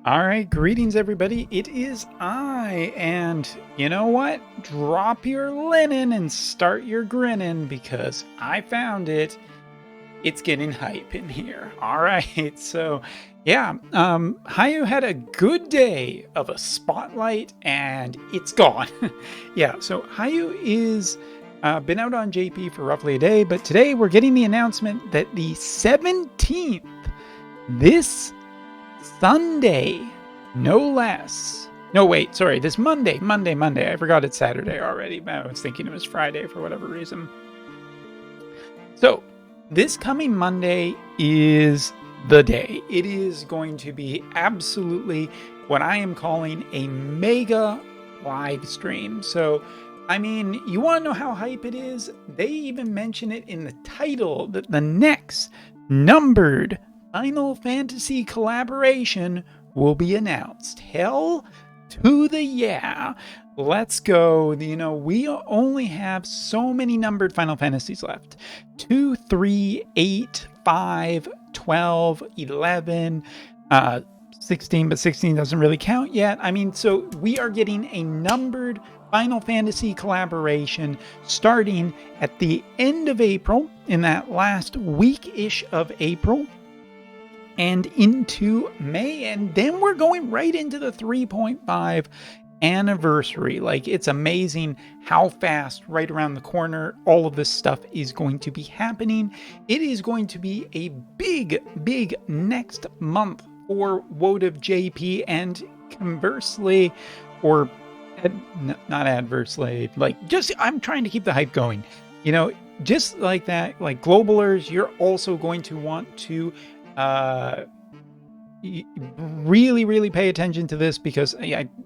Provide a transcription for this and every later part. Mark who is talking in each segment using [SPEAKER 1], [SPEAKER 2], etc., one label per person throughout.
[SPEAKER 1] All right, greetings everybody. It is I, and you know what? Drop your linen and start your grinning because I found it. It's getting hype in here. All right, so yeah, Hayu had a good day of a spotlight and it's gone. Yeah, so Hayu is been out on JP for roughly a day, but today we're getting the announcement that the 17th, this Sunday, no less. No, wait, sorry, this Monday. I forgot it's Saturday already. I was thinking it was Friday for whatever reason. So, this coming Monday is the day. It is going to be absolutely what I am calling a mega live stream. So, I mean, you want to know how hype it is? They even mention it in the title that the next numbered Final Fantasy collaboration will be announced. Hell to the yeah. Let's go. You know, we only have so many numbered Final Fantasies left. 2, 3, 8, 5, 12, 11, 16, but 16 doesn't really count yet. I mean, so we are getting a numbered Final Fantasy collaboration starting at the end of April, in that last week-ish of April, and into May, and then we're going right into the 3.5 anniversary. Like, it's amazing how fast, right around the corner, all of this stuff is going to be happening. It is going to be a big next month for Wotv JP, and conversely, or not adversely, like, just I'm trying to keep the hype going. You know, just like that, like globalers, you're also going to want to really pay attention to this, because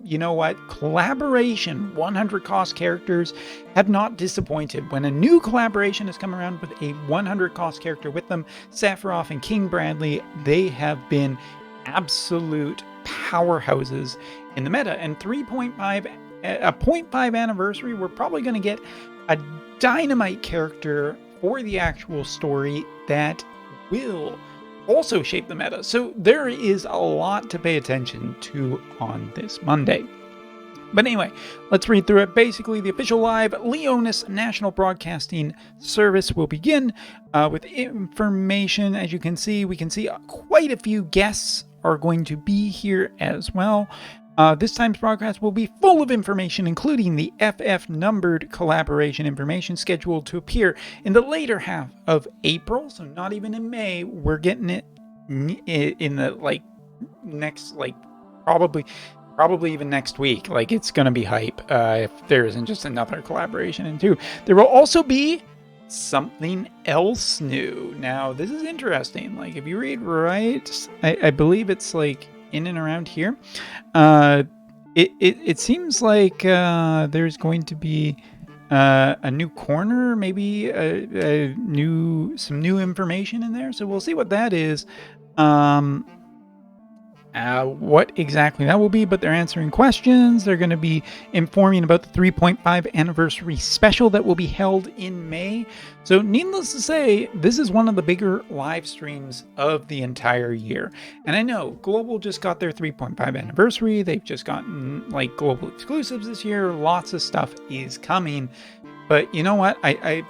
[SPEAKER 1] you know what, collaboration 100 cost characters have not disappointed. When a new collaboration has come around with a 100 cost character with them, Sephiroth and King Bradley, they have been absolute powerhouses in the meta. And 3.5, a 0.5 anniversary, we're probably going to get a dynamite character for the actual story that will also shape the meta. So there is a lot to pay attention to on this Monday. But anyway, let's read through it. Basically, the official live Leonis National Broadcasting Service will begin with information. As you can see, we can see quite a few guests are going to be here as well. This time's broadcast will be full of information, including the FF numbered collaboration information scheduled to appear in the later half of April. So not even in May. We're getting it in the next, probably even next week. Like, it's going to be hype if there isn't just another collaboration in 2. There will also be something else new. Now, this is interesting. Like, if you read right, I believe it's like in and around here. It seems like there's going to be a new corner, maybe some new information in there. So we'll see what that is. What exactly that will be, but they're answering questions. They're going to be informing about the 3.5 anniversary special that will be held in May. So needless to say, this is one of the bigger live streams of the entire year. And I know Global just got their 3.5 anniversary. They've just gotten like global exclusives this year. Lots of stuff is coming. But you know what? I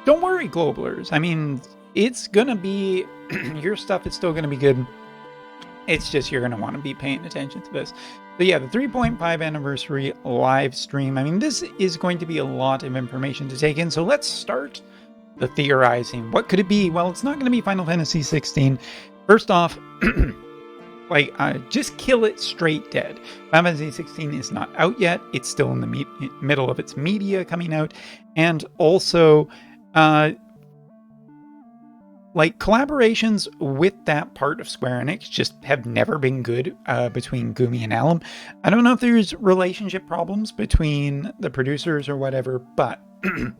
[SPEAKER 1] don't worry, Globalers. I mean, it's going to be, your stuff is still going to be good. It's just you're going to want to be paying attention to this. But yeah, the 3.5 anniversary live stream. I mean, this is going to be a lot of information to take in. So let's start the theorizing. What could it be? Well, it's not going to be Final Fantasy 16. First off, just kill it straight dead. Final Fantasy 16 is not out yet. It's still in the middle of its media coming out. And also, collaborations with that part of Square Enix just have never been good between Gumi and Alum. I don't know if there's relationship problems between the producers or whatever, but Final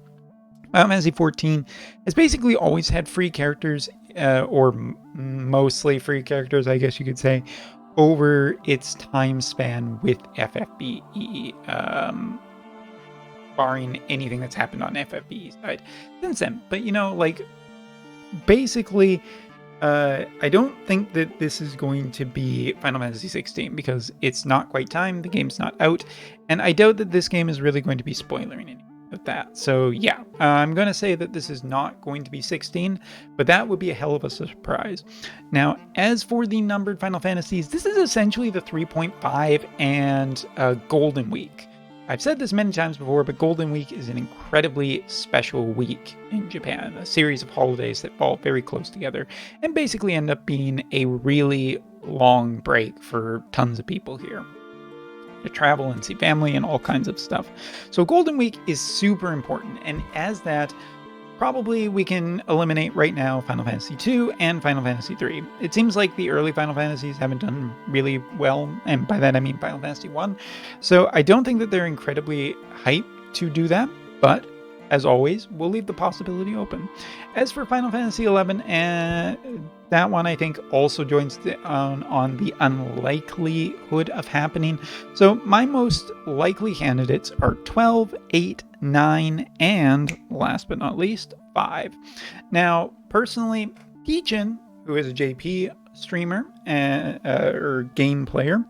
[SPEAKER 1] Fantasy 14 has basically always had free characters, or mostly free characters, I guess you could say, over its time span with FFBE, barring anything that's happened on FFBE's side since then. But, you know, like, basically, I don't think that this is going to be Final Fantasy 16 because it's not quite time, the game's not out, and I doubt that this game is really going to be spoiling any of that. So yeah, I'm going to say that this is not going to be 16, but that would be a hell of a surprise. Now, as for the numbered Final Fantasies, this is essentially the 3.5 and Golden Week. I've said this many times before, but Golden Week is an incredibly special week in Japan, a series of holidays that fall very close together and basically end up being a really long break for tons of people here to travel and see family and all kinds of stuff. So Golden Week is super important, and as that, probably we can eliminate right now Final Fantasy II and Final Fantasy III. It seems like the early Final Fantasies haven't done really well, and by that I mean Final Fantasy I. So I don't think that they're incredibly hyped to do that, but as always, we'll leave the possibility open. As for Final Fantasy XI, that one I think also joins on the unlikelihood of happening. So my most likely candidates are 12, 8, 9, and last but not least, 5. Now, personally, Peachin, who is a JP streamer or game player,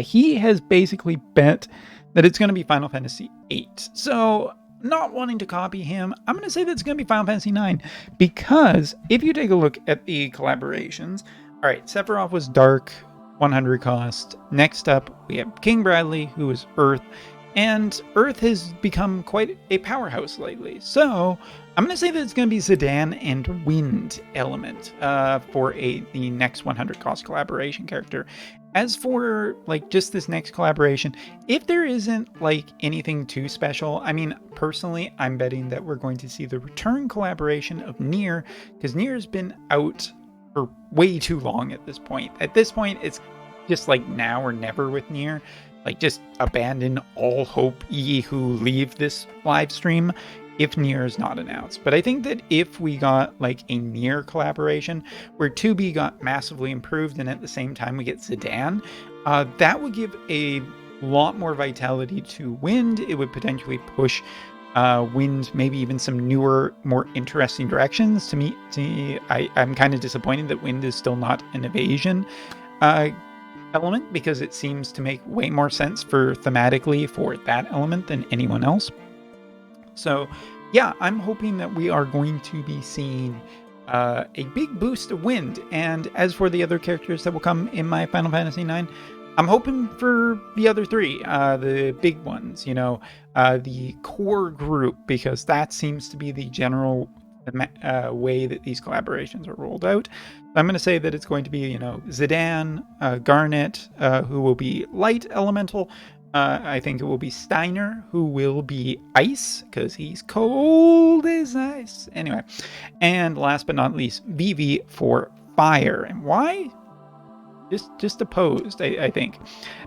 [SPEAKER 1] he has basically bet that it's going to be Final Fantasy VIII. So, not wanting to copy him, I'm going to say that it's going to be Final Fantasy IX, because if you take a look at the collaborations, all right, Sephiroth was Dark, 100 cost. Next up, we have King Bradley, who is Earth, and Earth has become quite a powerhouse lately. So I'm going to say that it's going to be Zidane and Wind element for the next 100 cost collaboration character. As for like just this next collaboration, if there isn't like anything too special, I mean, personally, I'm betting that we're going to see the return collaboration of Nier, because Nier has been out for way too long at this point. At this point, it's just like now or never with Nier. Like, just abandon all hope, ye who leave this live stream, if Nier is not announced. But I think that if we got like a Nier collaboration where 2B got massively improved and at the same time we get Zidane, that would give a lot more vitality to Wind. It would potentially push Wind maybe even some newer, more interesting directions. To me, I'm kind of disappointed that Wind is still not an evasion element, because it seems to make way more sense thematically for that element than anyone else. So yeah, I'm hoping that we are going to be seeing a big boost of Wind. And as for the other characters that will come in my Final Fantasy IX, I'm hoping for the other 3, the big ones, you know, the core group, because that seems to be the general way that these collaborations are rolled out. I'm going to say that it's going to be, you know, Zidane, Garnet, who will be Light Elemental. I think it will be Steiner, who will be Ice, because he's cold as ice. Anyway, and last but not least, Vivi for Fire. And why? Just opposed, I think.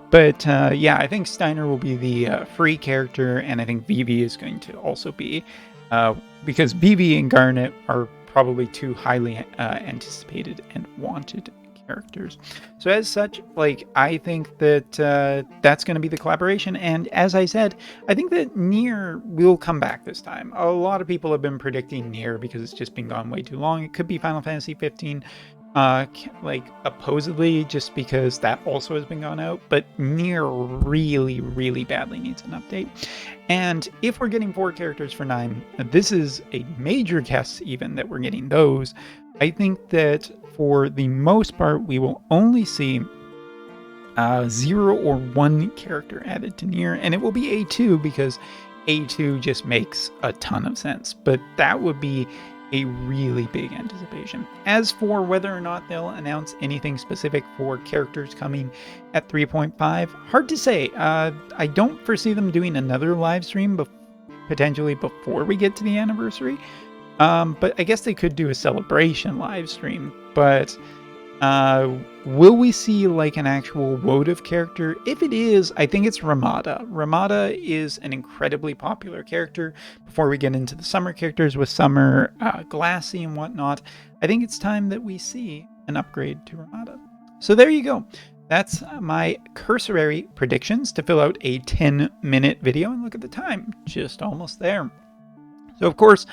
[SPEAKER 1] But yeah, I think Steiner will be the free character, and I think Vivi is going to also be, because Vivi and Garnet are probably 2 highly anticipated and wanted characters. So as such, like, I think that that's going to be the collaboration. And as I said, I think that Nier will come back this time. A lot of people have been predicting Nier because it's just been gone way too long. It could be Final Fantasy 15. Like, supposedly, just because that also has been gone out, but Nier really, really badly needs an update. And if we're getting 4 characters for 9, this is a major guess even that we're getting those. I think that for the most part, we will only see 0 or 1 character added to Nier, and it will be A2 because A2 just makes a ton of sense, but that would be a really big anticipation. As for whether or not they'll announce anything specific for characters coming at 3.5, hard to say. I don't foresee them doing another live stream potentially before we get to the anniversary. But I guess they could do a celebration live stream. But will we see like an actual Wotv character? If it is, I think it's Ramada. Ramada is an incredibly popular character. Before we get into the summer characters with Summer, Glassy and whatnot, I think it's time that we see an upgrade to Ramada. So there you go. That's my cursory predictions to fill out a 10-minute video. And look at the time, just almost there. So of course,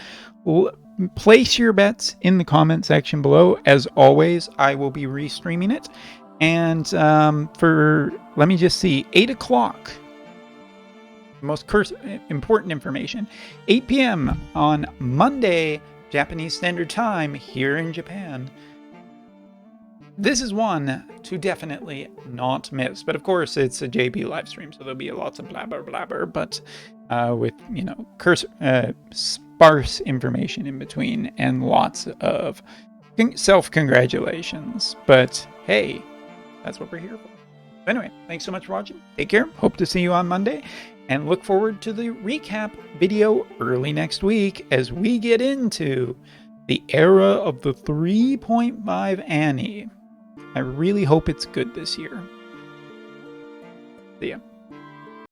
[SPEAKER 1] place your bets in the comment section below. As always, I will be restreaming it. And let me just see, 8 o'clock, most important information, 8 p.m. on Monday, Japanese Standard Time here in Japan. This is one to definitely not miss. But of course, it's a JB live stream, so there'll be lots of blabber, but with, you know, sparse information in between and lots of self-congratulations. But hey, that's what we're here for. Anyway, thanks so much for watching. Take care. Hope to see you on Monday. And look forward to the recap video early next week as we get into the era of the 3.5 Annie. I really hope it's good this year. See ya.